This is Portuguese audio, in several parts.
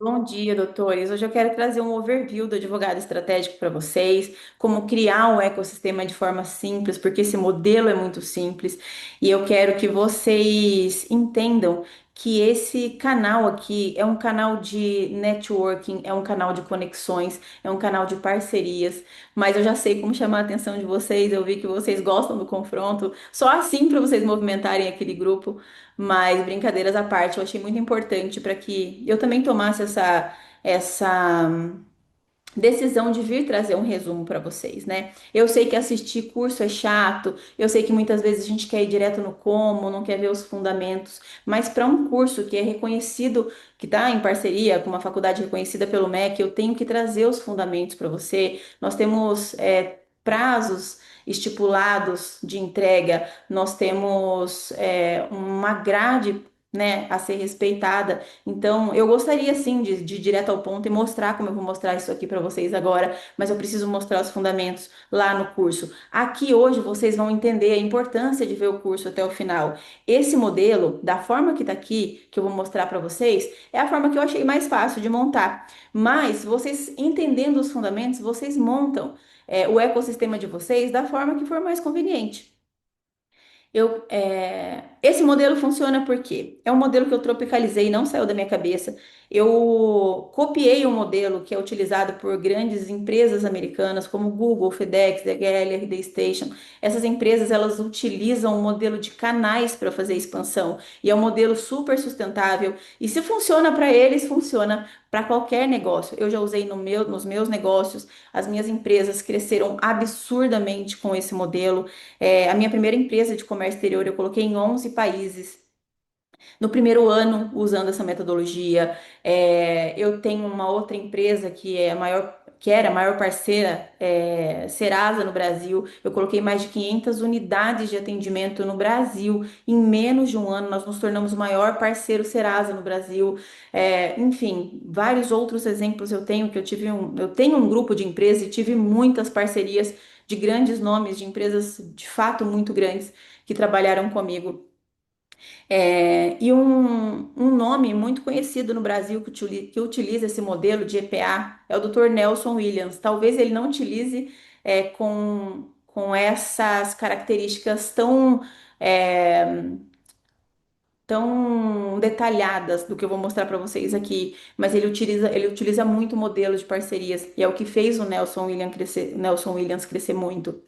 Bom dia, doutores. Hoje eu quero trazer um overview do advogado estratégico para vocês, como criar um ecossistema de forma simples, porque esse modelo é muito simples, e eu quero que vocês entendam que esse canal aqui é um canal de networking, é um canal de conexões, é um canal de parcerias, mas eu já sei como chamar a atenção de vocês, eu vi que vocês gostam do confronto, só assim para vocês movimentarem aquele grupo. Mas brincadeiras à parte, eu achei muito importante para que eu também tomasse essa decisão de vir trazer um resumo para vocês, né? Eu sei que assistir curso é chato, eu sei que muitas vezes a gente quer ir direto no como, não quer ver os fundamentos, mas para um curso que é reconhecido, que está em parceria com uma faculdade reconhecida pelo MEC, eu tenho que trazer os fundamentos para você. Nós temos prazos estipulados de entrega, nós temos uma grade, né, a ser respeitada. Então, eu gostaria sim de ir direto ao ponto e mostrar como eu vou mostrar isso aqui para vocês agora, mas eu preciso mostrar os fundamentos lá no curso. Aqui hoje vocês vão entender a importância de ver o curso até o final. Esse modelo, da forma que está aqui, que eu vou mostrar para vocês, é a forma que eu achei mais fácil de montar. Mas vocês entendendo os fundamentos, vocês montam o ecossistema de vocês da forma que for mais conveniente. Esse modelo funciona porque é um modelo que eu tropicalizei, não saiu da minha cabeça. Eu copiei um modelo que é utilizado por grandes empresas americanas, como Google, FedEx, DHL, RD Station. Essas empresas elas utilizam um modelo de canais para fazer expansão e é um modelo super sustentável. E se funciona para eles, funciona para qualquer negócio. Eu já usei nos meus negócios, as minhas empresas cresceram absurdamente com esse modelo. A minha primeira empresa de comércio exterior eu coloquei em 11 países. No primeiro ano, usando essa metodologia, eu tenho uma outra empresa que é a maior, que era a maior parceira, Serasa no Brasil. Eu coloquei mais de 500 unidades de atendimento no Brasil. Em menos de um ano, nós nos tornamos o maior parceiro Serasa no Brasil. Enfim, vários outros exemplos eu tenho que eu tenho um grupo de empresas e tive muitas parcerias de grandes nomes, de empresas de fato muito grandes que trabalharam comigo. Um nome muito conhecido no Brasil que utiliza esse modelo de EPA é o Dr. Nelson Williams. Talvez ele não utilize com essas características tão detalhadas do que eu vou mostrar para vocês aqui, mas ele utiliza muito o modelo de parcerias e é o que fez o Nelson Williams crescer muito.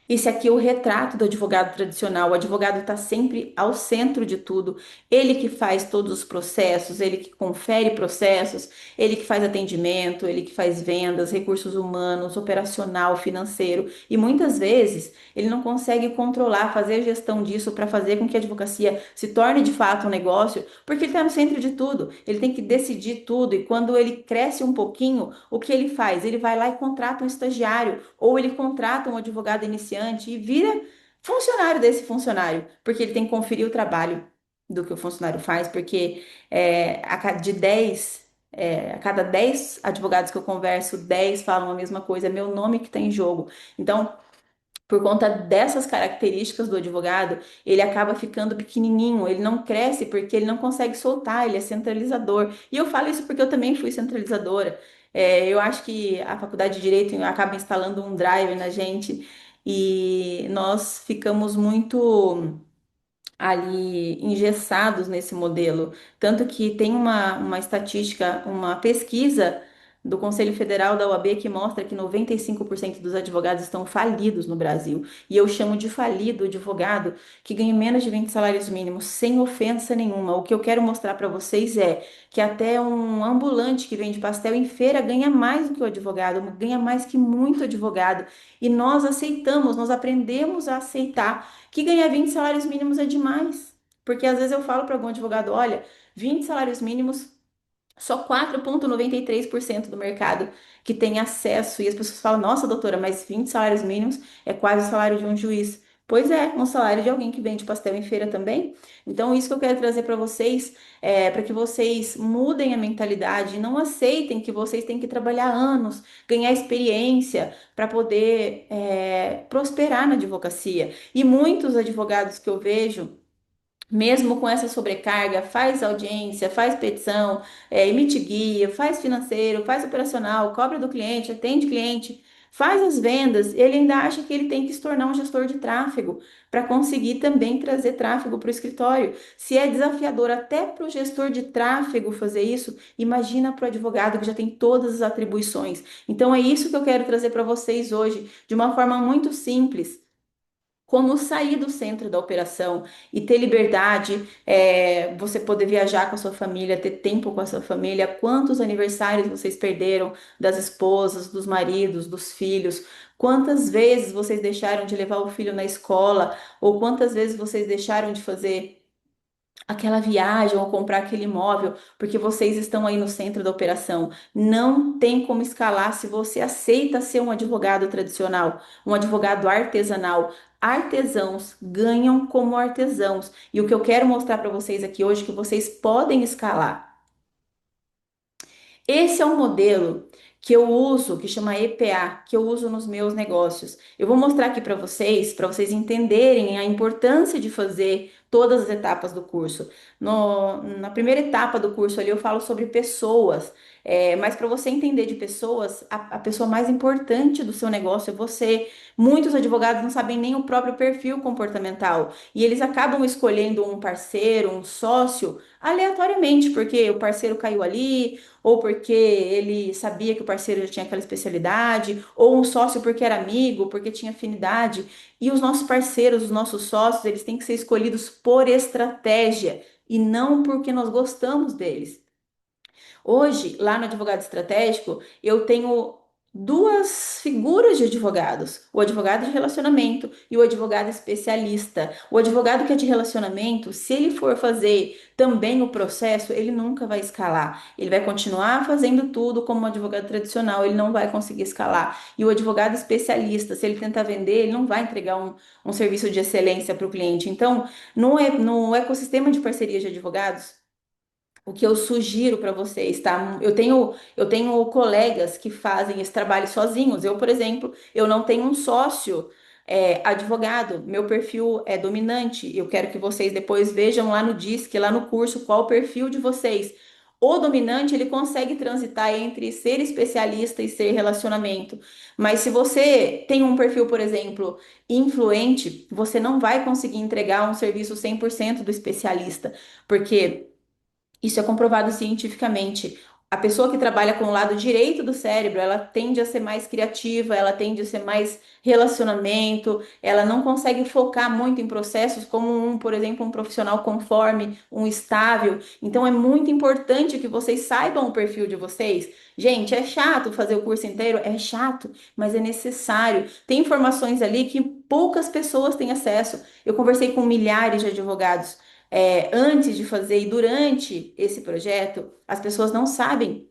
Esse aqui é o retrato do advogado tradicional. O advogado está sempre ao centro de tudo. Ele que faz todos os processos, ele que confere processos, ele que faz atendimento, ele que faz vendas, recursos humanos, operacional, financeiro. E muitas vezes ele não consegue controlar, fazer a gestão disso para fazer com que a advocacia se torne de fato um negócio, porque ele está no centro de tudo. Ele tem que decidir tudo. E quando ele cresce um pouquinho, o que ele faz? Ele vai lá e contrata um estagiário ou ele contrata um advogado iniciante e vira funcionário desse funcionário, porque ele tem que conferir o trabalho do que o funcionário faz, porque a cada 10 advogados que eu converso, 10 falam a mesma coisa, é meu nome que está em jogo. Então, por conta dessas características do advogado, ele acaba ficando pequenininho, ele não cresce porque ele não consegue soltar, ele é centralizador. E eu falo isso porque eu também fui centralizadora. Eu acho que a faculdade de Direito acaba instalando um drive na gente e nós ficamos muito ali engessados nesse modelo. Tanto que tem uma estatística, uma pesquisa do Conselho Federal da OAB que mostra que 95% dos advogados estão falidos no Brasil. E eu chamo de falido o advogado que ganha menos de 20 salários mínimos, sem ofensa nenhuma. O que eu quero mostrar para vocês é que até um ambulante que vende pastel em feira ganha mais do que o advogado, ganha mais que muito advogado. E nós aceitamos, nós aprendemos a aceitar que ganhar 20 salários mínimos é demais. Porque às vezes eu falo para algum advogado, olha, 20 salários mínimos, só 4,93% do mercado que tem acesso. E as pessoas falam, nossa, doutora, mas 20 salários mínimos é quase o salário de um juiz. Pois é, um salário de alguém que vende pastel em feira também. Então, isso que eu quero trazer para vocês para que vocês mudem a mentalidade e não aceitem que vocês têm que trabalhar anos, ganhar experiência para poder prosperar na advocacia. E muitos advogados que eu vejo mesmo com essa sobrecarga, faz audiência, faz petição, emite guia, faz financeiro, faz operacional, cobra do cliente, atende cliente, faz as vendas, ele ainda acha que ele tem que se tornar um gestor de tráfego para conseguir também trazer tráfego para o escritório. Se é desafiador até para o gestor de tráfego fazer isso, imagina para o advogado que já tem todas as atribuições. Então é isso que eu quero trazer para vocês hoje, de uma forma muito simples como sair do centro da operação e ter liberdade, você poder viajar com a sua família, ter tempo com a sua família, quantos aniversários vocês perderam das esposas, dos maridos, dos filhos, quantas vezes vocês deixaram de levar o filho na escola, ou quantas vezes vocês deixaram de fazer aquela viagem ou comprar aquele imóvel, porque vocês estão aí no centro da operação. Não tem como escalar se você aceita ser um advogado tradicional, um advogado artesanal. Artesãos ganham como artesãos. E o que eu quero mostrar para vocês aqui hoje é que vocês podem escalar. Esse é um modelo que eu uso, que chama EPA, que eu uso nos meus negócios. Eu vou mostrar aqui para vocês entenderem a importância de fazer todas as etapas do curso. Na primeira etapa do curso ali eu falo sobre pessoas, mas para você entender de pessoas, a pessoa mais importante do seu negócio é você. Muitos advogados não sabem nem o próprio perfil comportamental e eles acabam escolhendo um parceiro, um sócio, aleatoriamente, porque o parceiro caiu ali ou porque ele sabia que o parceiro já tinha aquela especialidade, ou um sócio porque era amigo, porque tinha afinidade. E os nossos parceiros, os nossos sócios, eles têm que ser escolhidos por estratégia e não porque nós gostamos deles. Hoje, lá no advogado estratégico, eu tenho duas figuras de advogados: o advogado de relacionamento e o advogado especialista. O advogado que é de relacionamento, se ele for fazer também o processo, ele nunca vai escalar. Ele vai continuar fazendo tudo como um advogado tradicional, ele não vai conseguir escalar. E o advogado especialista, se ele tentar vender, ele não vai entregar um serviço de excelência para o cliente. Então, no ecossistema de parcerias de advogados, o que eu sugiro para vocês, tá? Eu tenho colegas que fazem esse trabalho sozinhos. Eu, por exemplo, eu não tenho um sócio advogado. Meu perfil é dominante. Eu quero que vocês depois vejam lá no Disque, lá no curso, qual o perfil de vocês. O dominante, ele consegue transitar entre ser especialista e ser relacionamento. Mas se você tem um perfil, por exemplo, influente, você não vai conseguir entregar um serviço 100% do especialista, porque isso é comprovado cientificamente. A pessoa que trabalha com o lado direito do cérebro, ela tende a ser mais criativa, ela tende a ser mais relacionamento, ela não consegue focar muito em processos como por exemplo, um profissional conforme, um estável. Então é muito importante que vocês saibam o perfil de vocês. Gente, é chato fazer o curso inteiro? É chato, mas é necessário. Tem informações ali que poucas pessoas têm acesso. Eu conversei com milhares de advogados antes de fazer e durante esse projeto, as pessoas não sabem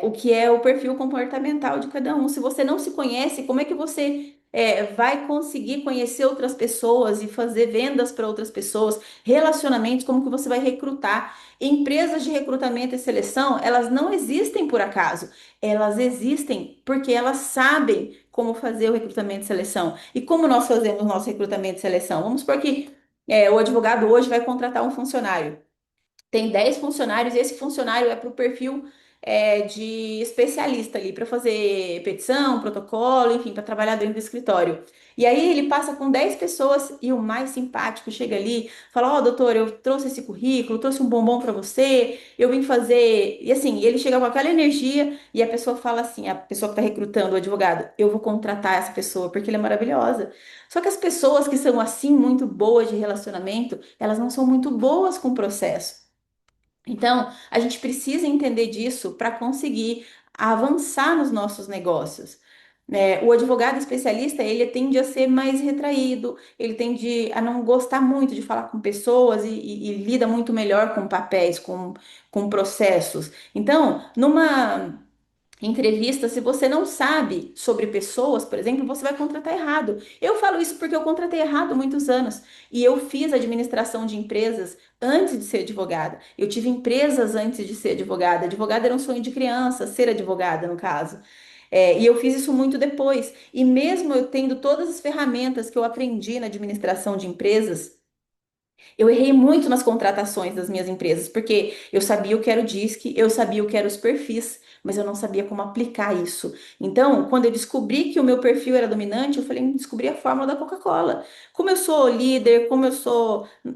o que é o perfil comportamental de cada um. Se você não se conhece, como é que você vai conseguir conhecer outras pessoas e fazer vendas para outras pessoas, relacionamentos, como que você vai recrutar? Empresas de recrutamento e seleção, elas não existem por acaso, elas existem porque elas sabem como fazer o recrutamento e seleção. E como nós fazemos o nosso recrutamento e seleção? Vamos supor que o advogado hoje vai contratar um funcionário. Tem 10 funcionários e esse funcionário é para o perfil de especialista ali, para fazer petição, protocolo, enfim, para trabalhar dentro do escritório. E aí ele passa com 10 pessoas e o mais simpático chega ali, fala: Ó, doutor, eu trouxe esse currículo, trouxe um bombom para você, eu vim fazer. E assim, ele chega com aquela energia e a pessoa fala assim: a pessoa que está recrutando o advogado, eu vou contratar essa pessoa porque ela é maravilhosa. Só que as pessoas que são assim, muito boas de relacionamento, elas não são muito boas com o processo. Então, a gente precisa entender disso para conseguir avançar nos nossos negócios. O advogado especialista, ele tende a ser mais retraído, ele tende a não gostar muito de falar com pessoas e lida muito melhor com papéis, com processos. Então, numa entrevista, se você não sabe sobre pessoas, por exemplo, você vai contratar errado. Eu falo isso porque eu contratei errado há muitos anos e eu fiz administração de empresas antes de ser advogada. Eu tive empresas antes de ser advogada. Advogada era um sonho de criança, ser advogada, no caso. E eu fiz isso muito depois. E mesmo eu tendo todas as ferramentas que eu aprendi na administração de empresas, Eu errei muito nas contratações das minhas empresas, porque eu sabia o que era o DISC, eu sabia o que eram os perfis, mas eu não sabia como aplicar isso. Então, quando eu descobri que o meu perfil era dominante, eu falei, descobri a fórmula da Coca-Cola. Como eu sou líder,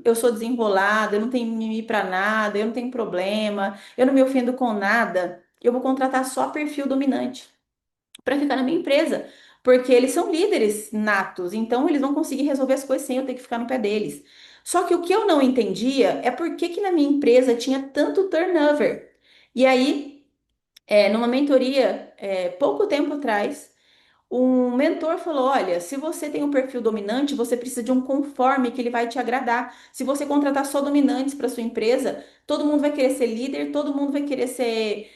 eu sou desenrolada, eu não tenho mimimi pra nada, eu não tenho problema, eu não me ofendo com nada, eu vou contratar só perfil dominante para ficar na minha empresa, porque eles são líderes natos, então eles vão conseguir resolver as coisas sem eu ter que ficar no pé deles. Só que o que eu não entendia é por que que na minha empresa tinha tanto turnover. E aí, numa mentoria, pouco tempo atrás, um mentor falou: Olha, se você tem um perfil dominante, você precisa de um conforme que ele vai te agradar. Se você contratar só dominantes para sua empresa, todo mundo vai querer ser líder, todo mundo vai querer ser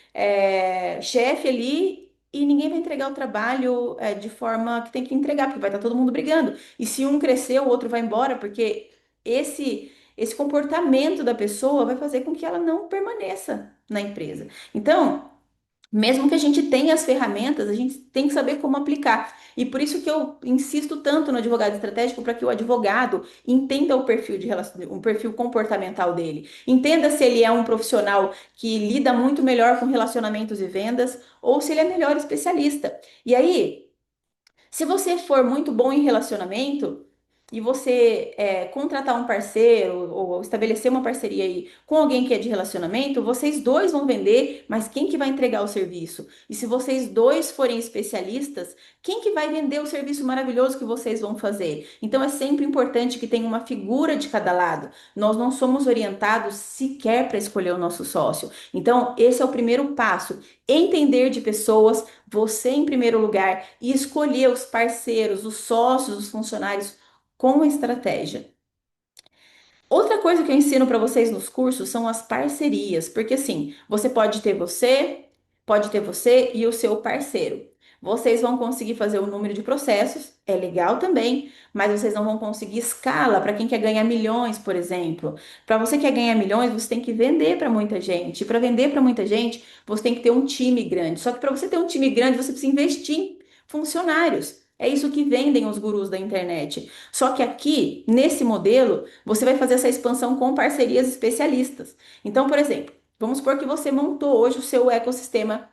chefe ali. E ninguém vai entregar o trabalho de forma que tem que entregar, porque vai estar todo mundo brigando. E se um crescer, o outro vai embora, porque esse comportamento da pessoa vai fazer com que ela não permaneça na empresa. Então, mesmo que a gente tenha as ferramentas, a gente tem que saber como aplicar. E por isso que eu insisto tanto no advogado estratégico para que o advogado entenda o perfil um perfil comportamental dele. Entenda se ele é um profissional que lida muito melhor com relacionamentos e vendas ou se ele é melhor especialista. E aí, se você for muito bom em relacionamento e você contratar um parceiro ou estabelecer uma parceria aí com alguém que é de relacionamento, vocês dois vão vender, mas quem que vai entregar o serviço? E se vocês dois forem especialistas, quem que vai vender o serviço maravilhoso que vocês vão fazer? Então é sempre importante que tenha uma figura de cada lado. Nós não somos orientados sequer para escolher o nosso sócio. Então, esse é o primeiro passo. Entender de pessoas, você em primeiro lugar, e escolher os parceiros, os sócios, os funcionários com estratégia. Outra coisa que eu ensino para vocês nos cursos são as parcerias, porque assim, pode ter você e o seu parceiro. Vocês vão conseguir fazer o número de processos, é legal também, mas vocês não vão conseguir escala para quem quer ganhar milhões, por exemplo. Para você que quer ganhar milhões, você tem que vender para muita gente. Para vender para muita gente, você tem que ter um time grande. Só que para você ter um time grande, você precisa investir em funcionários. É isso que vendem os gurus da internet. Só que aqui, nesse modelo, você vai fazer essa expansão com parcerias especialistas. Então, por exemplo, vamos supor que você montou hoje o seu ecossistema,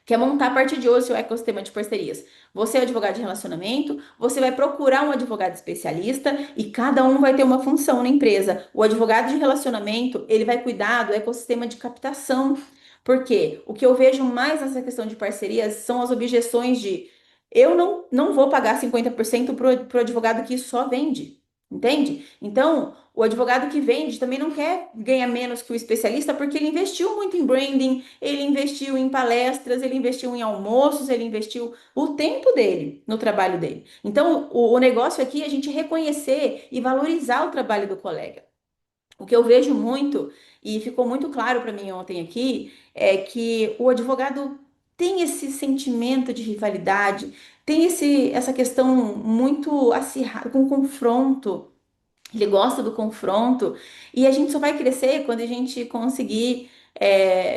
quer montar a partir de hoje o seu ecossistema de parcerias. Você é advogado de relacionamento, você vai procurar um advogado especialista e cada um vai ter uma função na empresa. O advogado de relacionamento, ele vai cuidar do ecossistema de captação. Porque o que eu vejo mais nessa questão de parcerias são as objeções de eu não vou pagar 50% para o advogado que só vende. Entende? Então, o advogado que vende também não quer ganhar menos que o especialista porque ele investiu muito em branding, ele investiu em palestras, ele investiu em almoços, ele investiu o tempo dele no trabalho dele. Então, o negócio aqui é a gente reconhecer e valorizar o trabalho do colega. O que eu vejo muito, e ficou muito claro para mim ontem aqui, é que o advogado tem esse sentimento de rivalidade, tem essa questão muito acirrada, com confronto. Ele gosta do confronto e a gente só vai crescer quando a gente conseguir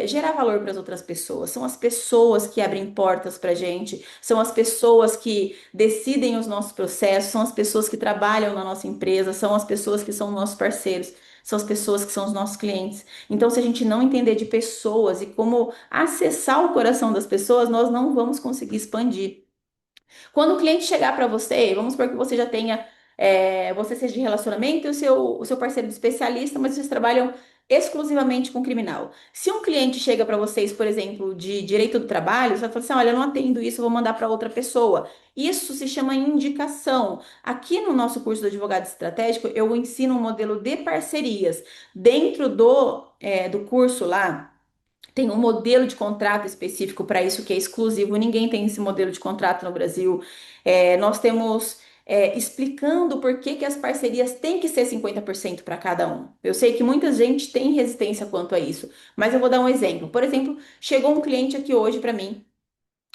gerar valor para as outras pessoas. São as pessoas que abrem portas para a gente, são as pessoas que decidem os nossos processos, são as pessoas que trabalham na nossa empresa, são as pessoas que são nossos parceiros, são as pessoas que são os nossos clientes. Então, se a gente não entender de pessoas e como acessar o coração das pessoas, nós não vamos conseguir expandir. Quando o cliente chegar para você, vamos supor que você já tenha, você seja de relacionamento e o seu parceiro de especialista, mas vocês trabalham exclusivamente com criminal. Se um cliente chega para vocês, por exemplo, de direito do trabalho, você vai falar assim: olha, eu não atendo isso, eu vou mandar para outra pessoa. Isso se chama indicação. Aqui no nosso curso do advogado estratégico, eu ensino um modelo de parcerias. Dentro do curso lá. Tem um modelo de contrato específico para isso que é exclusivo, ninguém tem esse modelo de contrato no Brasil. Nós temos explicando por que que as parcerias têm que ser 50% para cada um. Eu sei que muita gente tem resistência quanto a isso, mas eu vou dar um exemplo. Por exemplo, chegou um cliente aqui hoje para mim.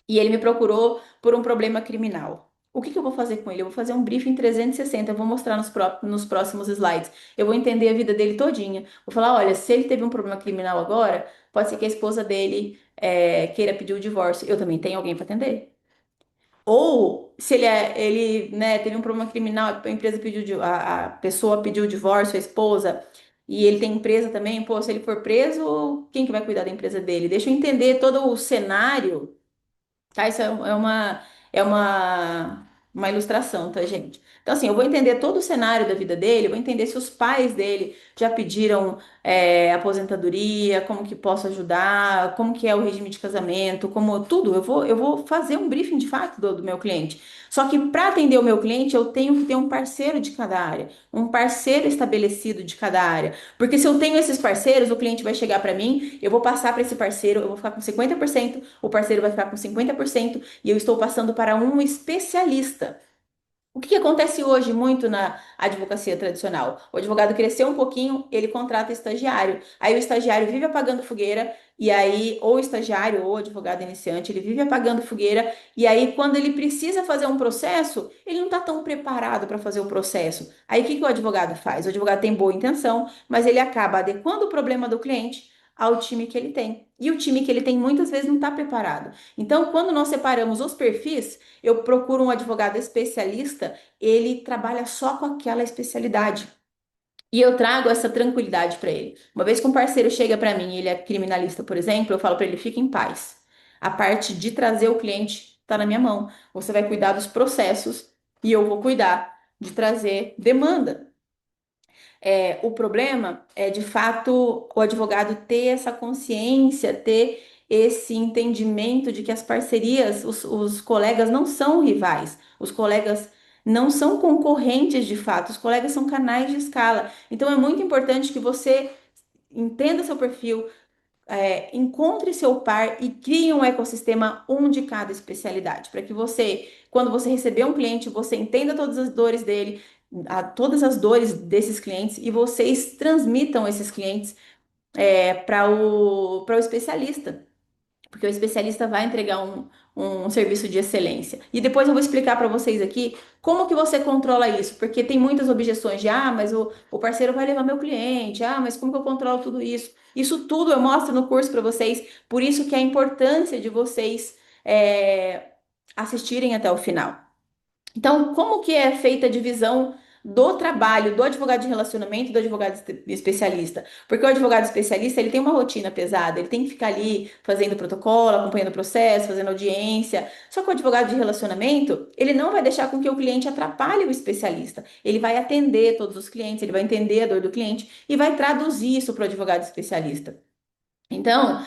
E ele me procurou por um problema criminal. O que que eu vou fazer com ele? Eu vou fazer um briefing 360, eu vou mostrar nos próximos slides. Eu vou entender a vida dele todinha. Vou falar, olha, se ele teve um problema criminal agora, pode ser que a esposa dele queira pedir o divórcio. Eu também tenho alguém para atender. Ou se né, teve um problema criminal, a empresa pediu, a pessoa pediu o divórcio, a esposa, e ele tem empresa também, pô, se ele for preso, quem que vai cuidar da empresa dele? Deixa eu entender todo o cenário. Tá? Isso uma ilustração, tá, gente? Então, assim, eu vou entender todo o cenário da vida dele, eu vou entender se os pais dele já pediram aposentadoria, como que posso ajudar, como que é o regime de casamento, como tudo. Eu vou fazer um briefing de fato do meu cliente. Só que para atender o meu cliente, eu tenho que ter um parceiro de cada área, um parceiro estabelecido de cada área. Porque se eu tenho esses parceiros, o cliente vai chegar para mim, eu vou passar para esse parceiro, eu vou ficar com 50%, o parceiro vai ficar com 50% e eu estou passando para um especialista. O que que acontece hoje muito na advocacia tradicional? O advogado cresceu um pouquinho, ele contrata estagiário. Aí o estagiário vive apagando fogueira, e aí, ou o estagiário ou o advogado iniciante, ele vive apagando fogueira, e aí, quando ele precisa fazer um processo, ele não está tão preparado para fazer o processo. Aí, o que que o advogado faz? O advogado tem boa intenção, mas ele acaba adequando o problema do cliente ao time que ele tem. E o time que ele tem muitas vezes não está preparado. Então, quando nós separamos os perfis, eu procuro um advogado especialista, ele trabalha só com aquela especialidade. E eu trago essa tranquilidade para ele. Uma vez que um parceiro chega para mim, ele é criminalista, por exemplo, eu falo para ele, fique em paz. A parte de trazer o cliente está na minha mão. Você vai cuidar dos processos e eu vou cuidar de trazer demanda. O problema é, de fato, o advogado ter essa consciência, ter esse entendimento de que as parcerias, os colegas não são rivais, os colegas não são concorrentes de fato, os colegas são canais de escala. Então, é muito importante que você entenda seu perfil, encontre seu par e crie um ecossistema, um de cada especialidade, para que você, quando você receber um cliente, você entenda todas as dores dele, todas as dores desses clientes e vocês transmitam esses clientes para o especialista. Porque o especialista vai entregar um serviço de excelência. E depois eu vou explicar para vocês aqui como que você controla isso, porque tem muitas objeções de, mas o parceiro vai levar meu cliente, mas como que eu controlo tudo isso? Isso tudo eu mostro no curso para vocês, por isso que é a importância de vocês assistirem até o final. Então, como que é feita a divisão do trabalho do advogado de relacionamento e do advogado especialista? Porque o advogado especialista, ele tem uma rotina pesada, ele tem que ficar ali fazendo protocolo, acompanhando o processo, fazendo audiência. Só que o advogado de relacionamento, ele não vai deixar com que o cliente atrapalhe o especialista. Ele vai atender todos os clientes, ele vai entender a dor do cliente e vai traduzir isso para o advogado especialista. Então,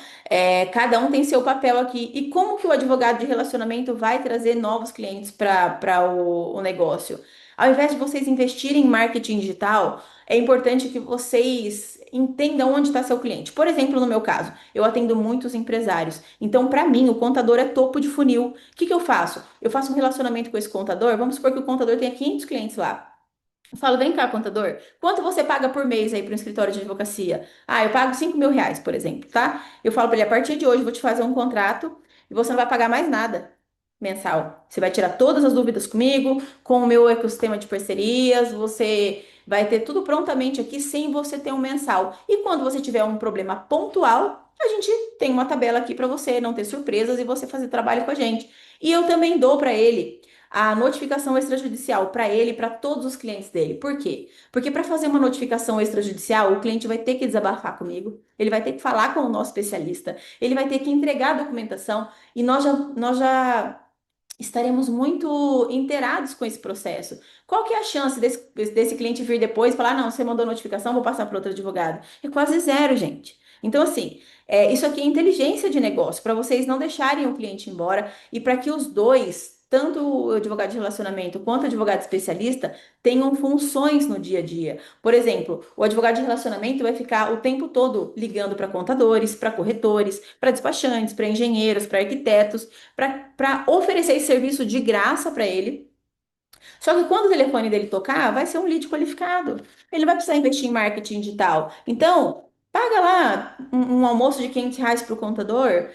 cada um tem seu papel aqui. E como que o advogado de relacionamento vai trazer novos clientes para o negócio? Ao invés de vocês investirem em marketing digital, é importante que vocês entendam onde está seu cliente. Por exemplo, no meu caso, eu atendo muitos empresários. Então, para mim, o contador é topo de funil. O que que eu faço? Eu faço um relacionamento com esse contador. Vamos supor que o contador tenha 500 clientes lá. Eu falo, vem cá, contador, quanto você paga por mês aí para um escritório de advocacia? Eu pago R$ 5.000, por exemplo, tá? Eu falo para ele, a partir de hoje eu vou te fazer um contrato e você não vai pagar mais nada mensal. Você vai tirar todas as dúvidas comigo, com o meu ecossistema de parcerias, você vai ter tudo prontamente aqui sem você ter um mensal. E quando você tiver um problema pontual, a gente tem uma tabela aqui para você não ter surpresas e você fazer trabalho com a gente. E eu também dou para ele a notificação extrajudicial para ele e para todos os clientes dele. Por quê? Porque para fazer uma notificação extrajudicial, o cliente vai ter que desabafar comigo, ele vai ter que falar com o nosso especialista, ele vai ter que entregar a documentação e nós já estaremos muito inteirados com esse processo. Qual que é a chance desse cliente vir depois e falar, não, você mandou notificação, vou passar para outro advogado? É quase zero, gente. Então, assim, isso aqui é inteligência de negócio, para vocês não deixarem o cliente embora e para que os dois, tanto o advogado de relacionamento quanto o advogado especialista, tenham funções no dia a dia. Por exemplo, o advogado de relacionamento vai ficar o tempo todo ligando para contadores, para corretores, para despachantes, para engenheiros, para arquitetos, para oferecer esse serviço de graça para ele. Só que quando o telefone dele tocar, vai ser um lead qualificado. Ele não vai precisar investir em marketing digital. Então, paga lá um almoço de R$ 500 para o contador,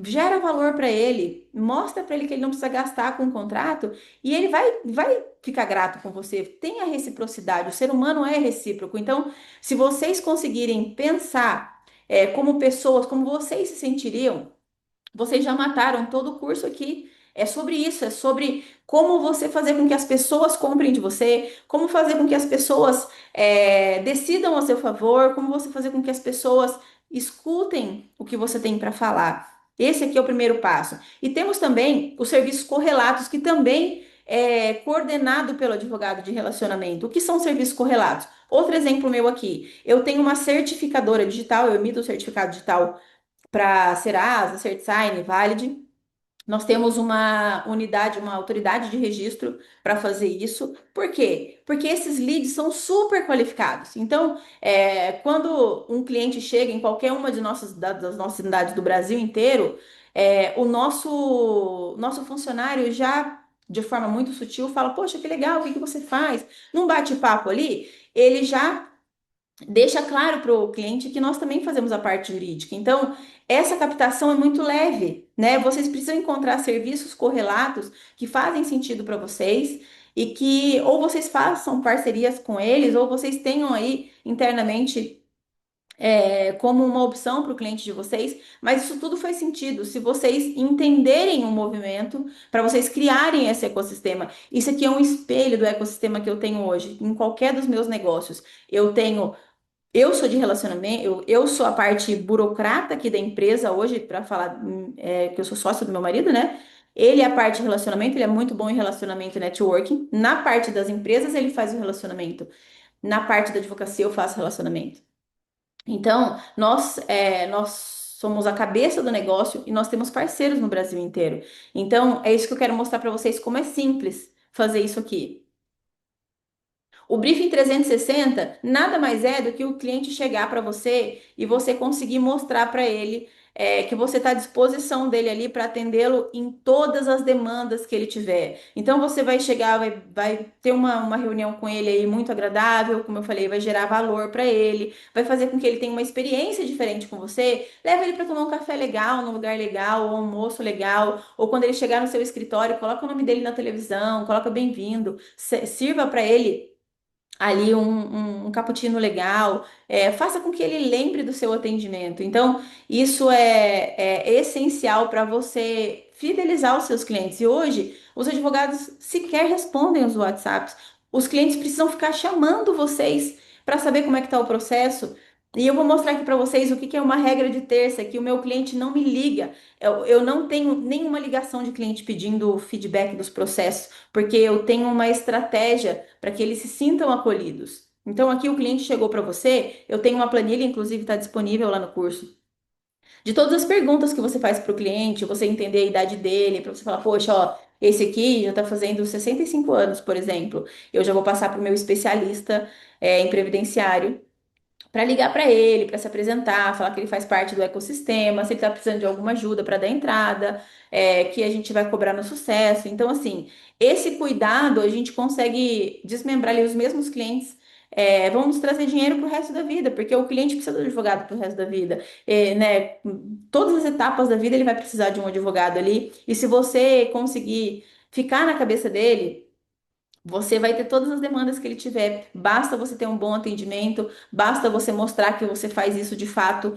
gera valor para ele, mostra para ele que ele não precisa gastar com o contrato e ele vai ficar grato com você. Tenha reciprocidade, o ser humano é recíproco. Então, se vocês conseguirem pensar como pessoas, como vocês se sentiriam, vocês já mataram todo o curso aqui. É sobre isso, é sobre como você fazer com que as pessoas comprem de você, como fazer com que as pessoas decidam a seu favor, como você fazer com que as pessoas escutem o que você tem para falar. Esse aqui é o primeiro passo. E temos também os serviços correlatos, que também é coordenado pelo advogado de relacionamento. O que são serviços correlatos? Outro exemplo meu aqui. Eu tenho uma certificadora digital, eu emito o certificado digital para Serasa, CertSign, Valid. Nós temos uma unidade, uma autoridade de registro para fazer isso. Por quê? Porque esses leads são super qualificados. Então, quando um cliente chega em qualquer uma de das nossas unidades do Brasil inteiro, o nosso funcionário já, de forma muito sutil, fala: Poxa, que legal, o que que você faz? Num bate-papo ali, ele já deixa claro para o cliente que nós também fazemos a parte jurídica. Então, essa captação é muito leve, né? Vocês precisam encontrar serviços correlatos que fazem sentido para vocês e que ou vocês façam parcerias com eles ou vocês tenham aí internamente como uma opção para o cliente de vocês, mas isso tudo faz sentido se vocês entenderem o movimento, para vocês criarem esse ecossistema. Isso aqui é um espelho do ecossistema que eu tenho hoje, em qualquer dos meus negócios. Eu sou de relacionamento, eu sou a parte burocrata aqui da empresa hoje, para falar que eu sou sócia do meu marido, né? Ele é a parte de relacionamento, ele é muito bom em relacionamento e networking. Na parte das empresas, ele faz o relacionamento. Na parte da advocacia, eu faço relacionamento. Então, nós somos a cabeça do negócio e nós temos parceiros no Brasil inteiro. Então, é isso que eu quero mostrar para vocês, como é simples fazer isso aqui. O briefing 360 nada mais é do que o cliente chegar para você e você conseguir mostrar para ele que você está à disposição dele ali para atendê-lo em todas as demandas que ele tiver. Então você vai chegar, vai ter uma reunião com ele aí muito agradável, como eu falei, vai gerar valor para ele, vai fazer com que ele tenha uma experiência diferente com você, leva ele para tomar um café legal, num lugar legal, ou um almoço legal, ou quando ele chegar no seu escritório, coloca o nome dele na televisão, coloca bem-vindo, sirva para ele ali um cappuccino legal, faça com que ele lembre do seu atendimento. Então, isso é essencial para você fidelizar os seus clientes. E hoje, os advogados sequer respondem os WhatsApps. Os clientes precisam ficar chamando vocês para saber como é que está o processo. E eu vou mostrar aqui para vocês o que que é uma regra de terça, que o meu cliente não me liga. Eu não tenho nenhuma ligação de cliente pedindo feedback dos processos, porque eu tenho uma estratégia para que eles se sintam acolhidos. Então, aqui o cliente chegou para você, eu tenho uma planilha, inclusive está disponível lá no curso, de todas as perguntas que você faz para o cliente, você entender a idade dele, para você falar, poxa, ó, esse aqui já está fazendo 65 anos, por exemplo, eu já vou passar para o meu especialista em previdenciário para ligar para ele, para se apresentar, falar que ele faz parte do ecossistema, se ele está precisando de alguma ajuda para dar entrada, que a gente vai cobrar no sucesso. Então, assim, esse cuidado a gente consegue desmembrar ali os mesmos clientes. Vão nos trazer dinheiro para o resto da vida, porque o cliente precisa do advogado para o resto da vida. Né, todas as etapas da vida ele vai precisar de um advogado ali, e se você conseguir ficar na cabeça dele, você vai ter todas as demandas que ele tiver. Basta você ter um bom atendimento, basta você mostrar que você faz isso de fato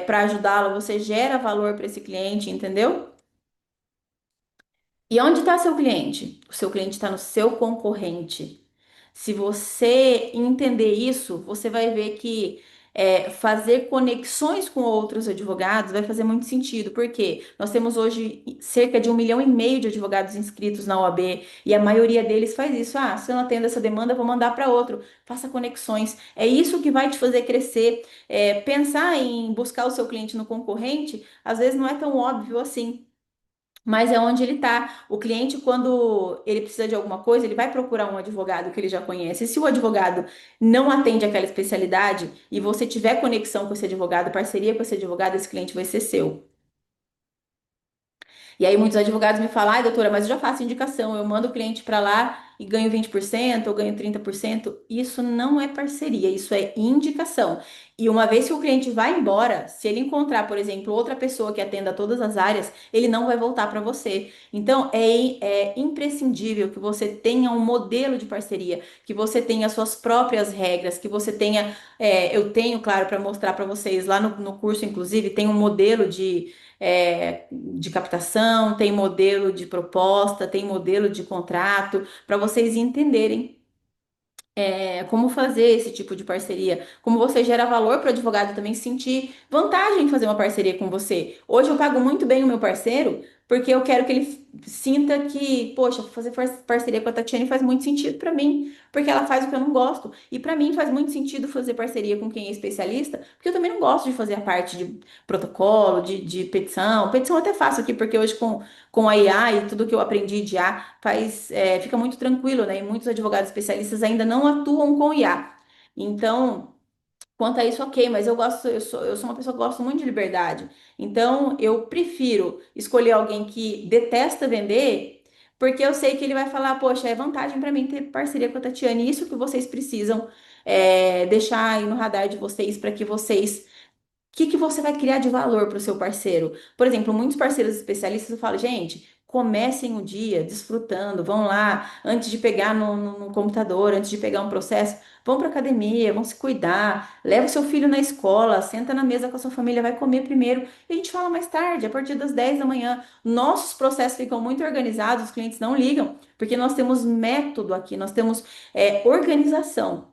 para ajudá-lo. Você gera valor para esse cliente, entendeu? E onde está seu cliente? O seu cliente está no seu concorrente. Se você entender isso, você vai ver que fazer conexões com outros advogados vai fazer muito sentido, porque nós temos hoje cerca de 1,5 milhão de advogados inscritos na OAB e a maioria deles faz isso. Ah, se eu não atendo essa demanda, eu vou mandar para outro. Faça conexões. É isso que vai te fazer crescer. Pensar em buscar o seu cliente no concorrente, às vezes não é tão óbvio assim. Mas é onde ele está. O cliente, quando ele precisa de alguma coisa, ele vai procurar um advogado que ele já conhece. E se o advogado não atende aquela especialidade e você tiver conexão com esse advogado, parceria com esse advogado, esse cliente vai ser seu. E aí muitos advogados me falam, ai, doutora, mas eu já faço indicação, eu mando o cliente para lá e ganho 20%, ou ganho 30%. Isso não é parceria, isso é indicação. E uma vez que o cliente vai embora, se ele encontrar, por exemplo, outra pessoa que atenda todas as áreas, ele não vai voltar para você. Então é imprescindível que você tenha um modelo de parceria, que você tenha suas próprias regras, que você tenha, eu tenho, claro, para mostrar para vocês lá no curso, inclusive, tem um modelo de captação, tem modelo de proposta, tem modelo de contrato, para vocês entenderem como fazer esse tipo de parceria, como você gera valor para o advogado também sentir vantagem em fazer uma parceria com você. Hoje eu pago muito bem o meu parceiro, porque eu quero que ele sinta que, poxa, fazer parceria com a Tatiane faz muito sentido para mim, porque ela faz o que eu não gosto. E para mim faz muito sentido fazer parceria com quem é especialista, porque eu também não gosto de fazer a parte de protocolo, de petição. Petição eu até faço aqui, porque hoje com a IA e tudo que eu aprendi de IA fica muito tranquilo, né? E muitos advogados especialistas ainda não atuam com IA. Então, quanto a isso, ok, mas eu sou uma pessoa que gosto muito de liberdade. Então, eu prefiro escolher alguém que detesta vender, porque eu sei que ele vai falar, poxa, é vantagem para mim ter parceria com a Tatiane, isso que vocês precisam deixar aí no radar de vocês para que vocês que você vai criar de valor para o seu parceiro? Por exemplo, muitos parceiros especialistas eu falo, gente, comecem o dia desfrutando, vão lá, antes de pegar no computador, antes de pegar um processo, vão para academia, vão se cuidar, leva o seu filho na escola, senta na mesa com a sua família, vai comer primeiro, e a gente fala mais tarde, a partir das 10 da manhã. Nossos processos ficam muito organizados, os clientes não ligam, porque nós temos método aqui, nós temos organização.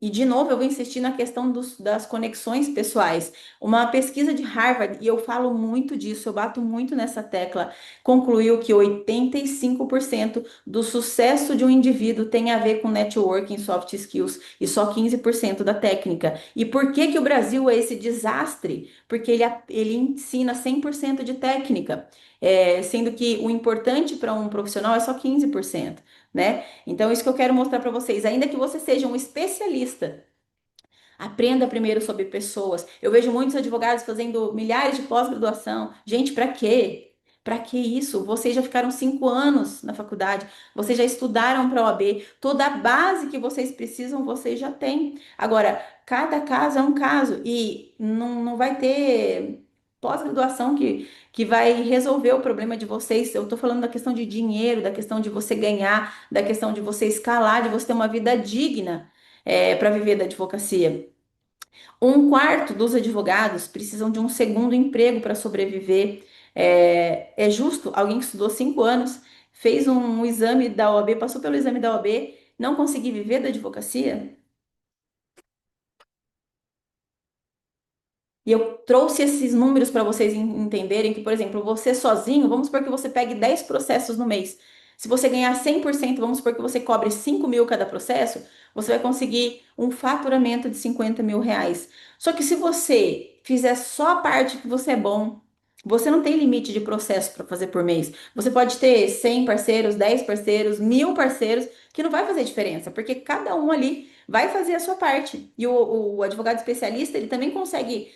E, de novo, eu vou insistir na questão das conexões pessoais. Uma pesquisa de Harvard, e eu falo muito disso, eu bato muito nessa tecla, concluiu que 85% do sucesso de um indivíduo tem a ver com networking, soft skills, e só 15% da técnica. E por que que o Brasil é esse desastre? Porque ele ensina 100% de técnica, sendo que o importante para um profissional é só 15%, né? Então, isso que eu quero mostrar para vocês. Ainda que você seja um especialista, aprenda primeiro sobre pessoas. Eu vejo muitos advogados fazendo milhares de pós-graduação. Gente, para quê? Para que isso? Vocês já ficaram 5 anos na faculdade, vocês já estudaram para a OAB, toda a base que vocês precisam, vocês já têm. Agora, cada caso é um caso e não vai ter pós-graduação que vai resolver o problema de vocês. Eu estou falando da questão de dinheiro, da questão de você ganhar, da questão de você escalar, de você ter uma vida digna, para viver da advocacia. Um quarto dos advogados precisam de um segundo emprego para sobreviver. É justo alguém que estudou 5 anos, fez um exame da OAB, passou pelo exame da OAB, não conseguir viver da advocacia? E eu trouxe esses números para vocês entenderem que, por exemplo, você sozinho, vamos supor que você pegue 10 processos no mês. Se você ganhar 100%, vamos supor que você cobre 5 mil cada processo, você vai conseguir um faturamento de 50 mil reais. Só que se você fizer só a parte que você é bom, você não tem limite de processo para fazer por mês. Você pode ter 100 parceiros, 10 parceiros, 1.000 parceiros, que não vai fazer diferença, porque cada um ali vai fazer a sua parte. E o advogado especialista, ele também consegue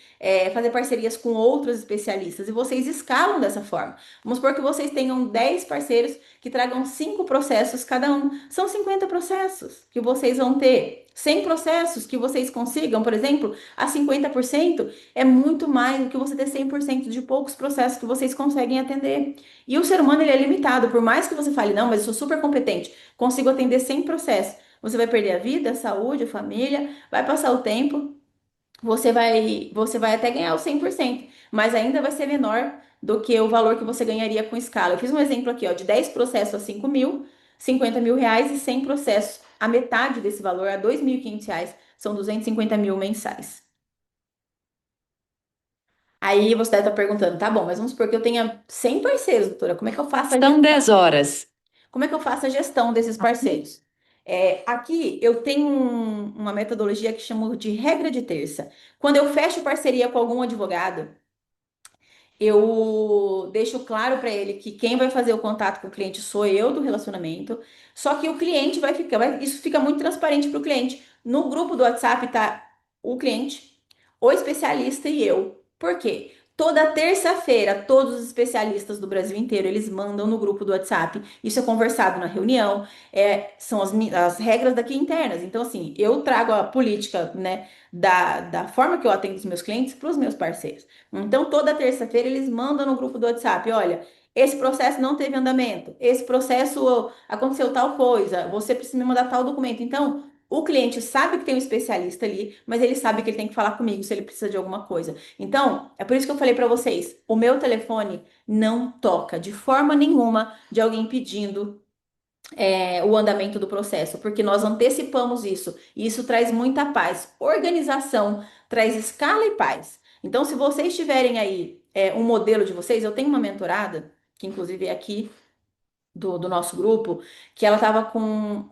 fazer parcerias com outros especialistas e vocês escalam dessa forma. Vamos supor que vocês tenham 10 parceiros que tragam 5 processos cada um. São 50 processos que vocês vão ter. 100 processos que vocês consigam, por exemplo, a 50% é muito mais do que você ter 100% de poucos processos que vocês conseguem atender. E o ser humano ele é limitado, por mais que você fale, não, mas eu sou super competente, consigo atender 100 processos. Você vai perder a vida, a saúde, a família, vai passar o tempo, você vai até ganhar o 100%, mas ainda vai ser menor do que o valor que você ganharia com escala. Eu fiz um exemplo aqui, ó, de 10 processos a 5 mil, 50 mil reais e 100 processos. A metade desse valor, a 2.500 reais, são 250 mil mensais. Aí você deve estar perguntando, tá bom, mas vamos supor que eu tenha 100 parceiros, doutora, como é que eu faço a São 10 horas. como é que eu faço a gestão desses parceiros? Aqui eu tenho uma metodologia que chamo de regra de terça. Quando eu fecho parceria com algum advogado, eu deixo claro para ele que quem vai fazer o contato com o cliente sou eu do relacionamento, só que o cliente isso fica muito transparente para o cliente. No grupo do WhatsApp tá o cliente, o especialista e eu. Por quê? Toda terça-feira, todos os especialistas do Brasil inteiro, eles mandam no grupo do WhatsApp. Isso é conversado na reunião, são as regras daqui internas. Então, assim, eu trago a política, né, da forma que eu atendo os meus clientes para os meus parceiros. Então, toda terça-feira eles mandam no grupo do WhatsApp: olha, esse processo não teve andamento, esse processo aconteceu tal coisa, você precisa me mandar tal documento. Então, O cliente sabe que tem um especialista ali, mas ele sabe que ele tem que falar comigo se ele precisa de alguma coisa. Então, é por isso que eu falei para vocês, o meu telefone não toca de forma nenhuma de alguém pedindo o andamento do processo, porque nós antecipamos isso, e isso traz muita paz. Organização traz escala e paz. Então, se vocês tiverem aí um modelo de vocês, eu tenho uma mentorada, que inclusive é aqui do nosso grupo, que ela estava com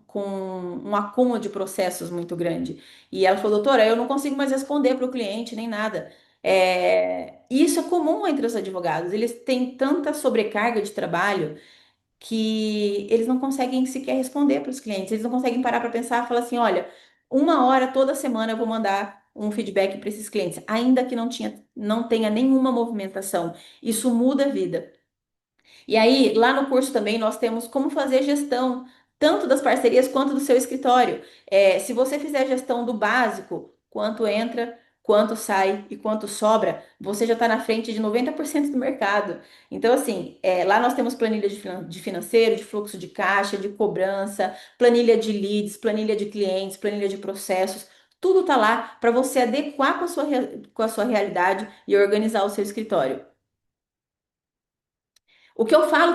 um acúmulo de processos muito grande. E ela falou, doutora, eu não consigo mais responder para o cliente nem nada. Isso é comum entre os advogados, eles têm tanta sobrecarga de trabalho que eles não conseguem sequer responder para os clientes, eles não conseguem parar para pensar e falar assim, olha, 1 hora toda semana eu vou mandar um feedback para esses clientes, ainda que não tenha nenhuma movimentação. Isso muda a vida. E aí, lá no curso também nós temos como fazer gestão, tanto das parcerias quanto do seu escritório. Se você fizer a gestão do básico, quanto entra, quanto sai e quanto sobra, você já está na frente de 90% do mercado. Então, assim, lá nós temos planilha de financeiro, de fluxo de caixa, de cobrança, planilha de leads, planilha de clientes, planilha de processos. Tudo está lá para você adequar com a sua realidade e organizar o seu escritório. O que eu falo